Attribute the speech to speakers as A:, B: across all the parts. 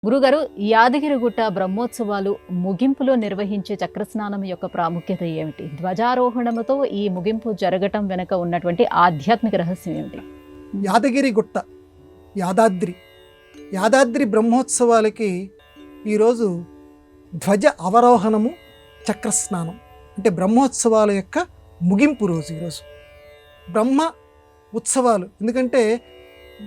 A: గురుగారు, యాదగిరిగుట్ట బ్రహ్మోత్సవాలు ముగింపులో నిర్వహించే చక్రస్నానం యొక్క ప్రాముఖ్యత ఏమిటి? ధ్వజారోహణముతో ఈ ముగింపు జరగటం వెనుక ఉన్నటువంటి ఆధ్యాత్మిక రహస్యం ఏమిటి?
B: యాదగిరిగుట్ట యాదాద్రి యాదాద్రి బ్రహ్మోత్సవాలకి ఈరోజు ధ్వజ అవరోహణము, చక్రస్నానం అంటే బ్రహ్మోత్సవాల యొక్క ముగింపు రోజు. ఈరోజు బ్రహ్మ ఉత్సవాలు, ఎందుకంటే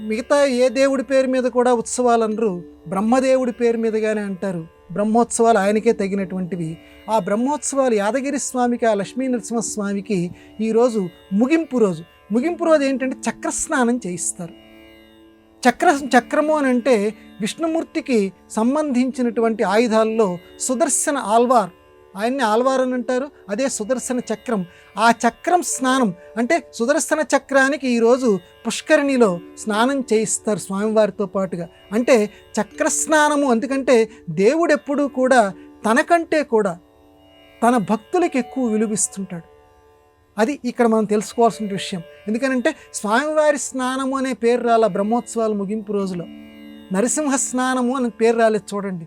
B: మిగతా ఏ దేవుడి పేరు మీద కూడా ఉత్సవాలు అనరు, బ్రహ్మదేవుడి పేరు మీదగానే అంటారు. బ్రహ్మోత్సవాలు ఆయనకే తగినటువంటివి. ఆ బ్రహ్మోత్సవాలు యాదగిరి స్వామికి, ఆ లక్ష్మీ నరసింహస్వామికి ఈరోజు ముగింపు రోజు. ముగింపు రోజు ఏంటంటే చక్రస్నానం చేయిస్తారు. చక్రము అని అంటే విష్ణుమూర్తికి సంబంధించినటువంటి ఆయుధాల్లో సుదర్శన ఆల్వార్, ఆయన్ని ఆల్వార్ అని అంటారు, అదే సుదర్శన చక్రం. ఆ చక్రం స్నానం అంటే సుదర్శన చక్రానికి ఈరోజు పుష్కరిణిలో స్నానం చేయిస్తారు స్వామివారితో పాటుగా. అంటే చక్రస్నానము, ఎందుకంటే దేవుడు ఎప్పుడూ కూడా తనకంటే కూడా తన భక్తులకి ఎక్కువ విలువిస్తుంటాడు. అది ఇక్కడ మనం తెలుసుకోవాల్సిన విషయం. ఎందుకనంటే స్వామివారి స్నానము అనే పేరు రాల బ్రహ్మోత్సవాలు ముగింపు రోజులో, నరసింహ స్నానము అని పేరు రాలేదు చూడండి,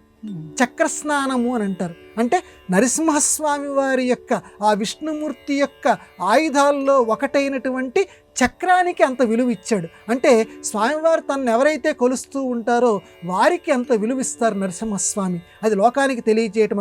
B: చక్రస్నానము అని అంటారు. అంటే నరసింహస్వామి వారి యొక్క, ఆ విష్ణుమూర్తి యొక్క ఆయుధాల్లో ఒకటైనటువంటి చక్రానికి అంత విలువ ఇచ్చాడు. అంటే స్వామివారు తనను ఎవరైతే కొలుస్తూ ఉంటారో వారికి అంత విలువిస్తారు నరసింహస్వామి. అది లోకానికి తెలియజేయటం.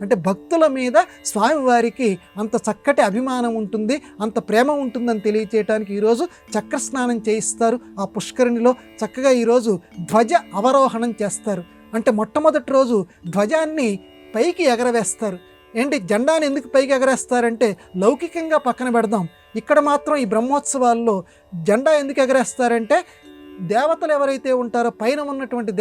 B: అంటే భక్తుల మీద స్వామివారికి అంత చక్కటి అభిమానం ఉంటుంది, అంత ప్రేమ ఉంటుందని తెలియజేయటానికి ఈరోజు చక్రస్నానం చేయిస్తారు. ఆ పుష్కరిణిలో చక్కగా ఈరోజు ధ్వజ అవరోహణం చేస్తారు. అంటే మొట్టమొదటి రోజు ధ్వజాన్ని పైకి ఎగరవేస్తారు. ఏంటి, జెండాని ఎందుకు పైకి ఎగరేస్తారంటే లౌకికంగా పక్కన పెడదాం, ఇక్కడ మాత్రం ఈ బ్రహ్మోత్సవాల్లో జెండా ఎందుకు ఎగరేస్తారంటే దేవతలు ఎవరైతే ఉంటారో, పైన ఉన్నటువంటి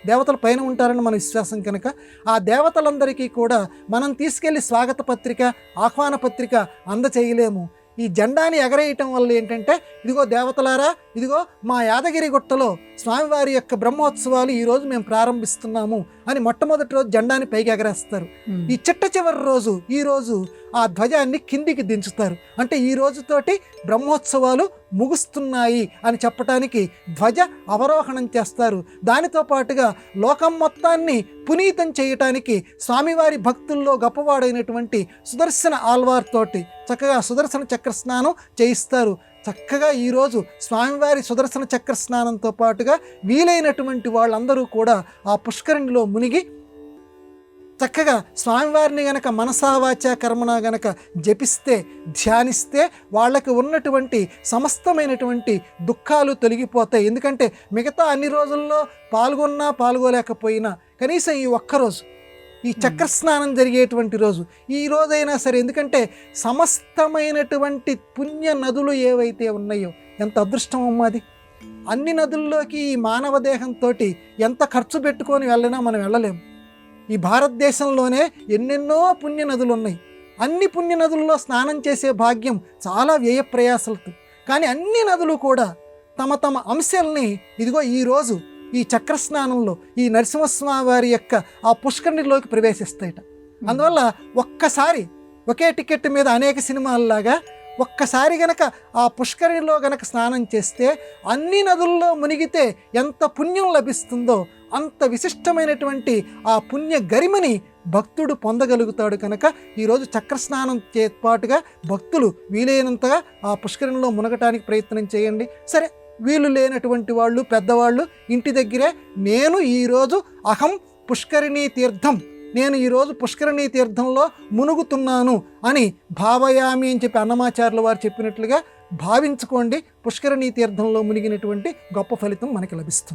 B: దేవతలు పైన ఉంటారని మన విశ్వాసం కనుక, ఆ దేవతలందరికీ కూడా మనం తీసుకెళ్ళి స్వాగత పత్రిక, ఆహ్వాన పత్రిక అందచేయలేము. ఈ జెండాని ఎగరేయటం వల్ల ఏంటంటే, ఇదిగో దేవతలారా, ఇదిగో మా యాదగిరిగుట్టలో స్వామివారి యొక్క బ్రహ్మోత్సవాలు ఈరోజు మేము ప్రారంభిస్తున్నాము అని మొట్టమొదటి రోజు జెండాని పైకి ఎగరేస్తారు. ఈ చిట్ట చివరి రోజు ఈరోజు ఆ ధ్వజాన్ని కిందికి దించుతారు. అంటే ఈ రోజుతోటి బ్రహ్మోత్సవాలు ముగుస్తున్నాయి అని చెప్పటానికి ధ్వజ అవరోహణం చేస్తారు. దానితో పాటుగా లోకం మొత్తాన్ని పునీతం చేయటానికి స్వామివారి భక్తుల్లో గొప్పవాడైనటువంటి సుదర్శన ఆల్వార్ తోటి చక్కగా సుదర్శన చక్ర స్నానం చేయిస్తారు. చక్కగా ఈరోజు స్వామివారి సుదర్శన చక్ర స్నానంతో పాటుగా వీలైనటువంటి వాళ్ళందరూ కూడా ఆ పుష్కరిణిలో మునిగి చక్కగా స్వామివారిని గనక మనసావాచ కర్మణ గనక జపిస్తే, ధ్యానిస్తే వాళ్ళకి ఉన్నటువంటి సమస్తమైనటువంటి దుఃఖాలు తొలగిపోతాయి. ఎందుకంటే మిగతా అన్ని రోజుల్లో పాల్గొన్నా పాల్గొలేకపోయినా కనీసం ఈ ఒక్కరోజు, ఈ చక్రస్నానం జరిగేటువంటి రోజు, ఈ రోజైనా సరే, ఎందుకంటే సమస్తమైనటువంటి పుణ్య నదులు ఏవైతే ఉన్నాయో, ఎంత అదృష్టం అమ్మాది. అన్ని నదుల్లోకి ఈ మానవ దేహంతో ఎంత ఖర్చు పెట్టుకొని వెళ్ళినా మనం వెళ్ళలేము. ఈ భారతదేశంలోనే ఎన్నెన్నో పుణ్య నదులు ఉన్నాయి. అన్ని పుణ్య నదుల్లో స్నానం చేసే భాగ్యం చాలా వ్యయ ప్రయాసలతో, కానీ అన్ని నదులు కూడా తమ తమ అంశాలని ఇదిగో ఈరోజు ఈ చక్రస్నానంలో ఈ నరసింహస్వామి వారి యొక్క ఆ పుష్కరిణిలోకి ప్రవేశిస్తాయట. అందువల్ల ఒక్కసారి ఒకే టికెట్ మీద అనేక సినిమాల్లాగా ఒక్కసారి గనక ఆ పుష్కరిణిలో గనక స్నానం చేస్తే, అన్ని నదుల్లో మునిగితే ఎంత పుణ్యం లభిస్తుందో అంత విశిష్టమైనటువంటి ఆ పుణ్య గరిమని భక్తుడు పొందగలుగుతాడు. కనుక ఈరోజు చక్రస్నానం పాటుగా భక్తులు వీలైనంతగా ఆ పుష్కరిణిలో మునగటానికి ప్రయత్నం చేయండి. సరే, వీలు లేనటువంటి వాళ్ళు, పెద్దవాళ్ళు ఇంటి దగ్గరే నేను ఈరోజు అహం పుష్కరిణీ తీర్థం, నేను ఈరోజు పుష్కరిణీ తీర్థంలో మునుగుతున్నాను అని భావయామి అని చెప్పి అన్నమాచార్యుల వారు చెప్పినట్లుగా భావించుకోండి. పుష్కరిణీ తీర్థంలో మునిగినటువంటి గొప్ప ఫలితం మనకి లభిస్తుంది.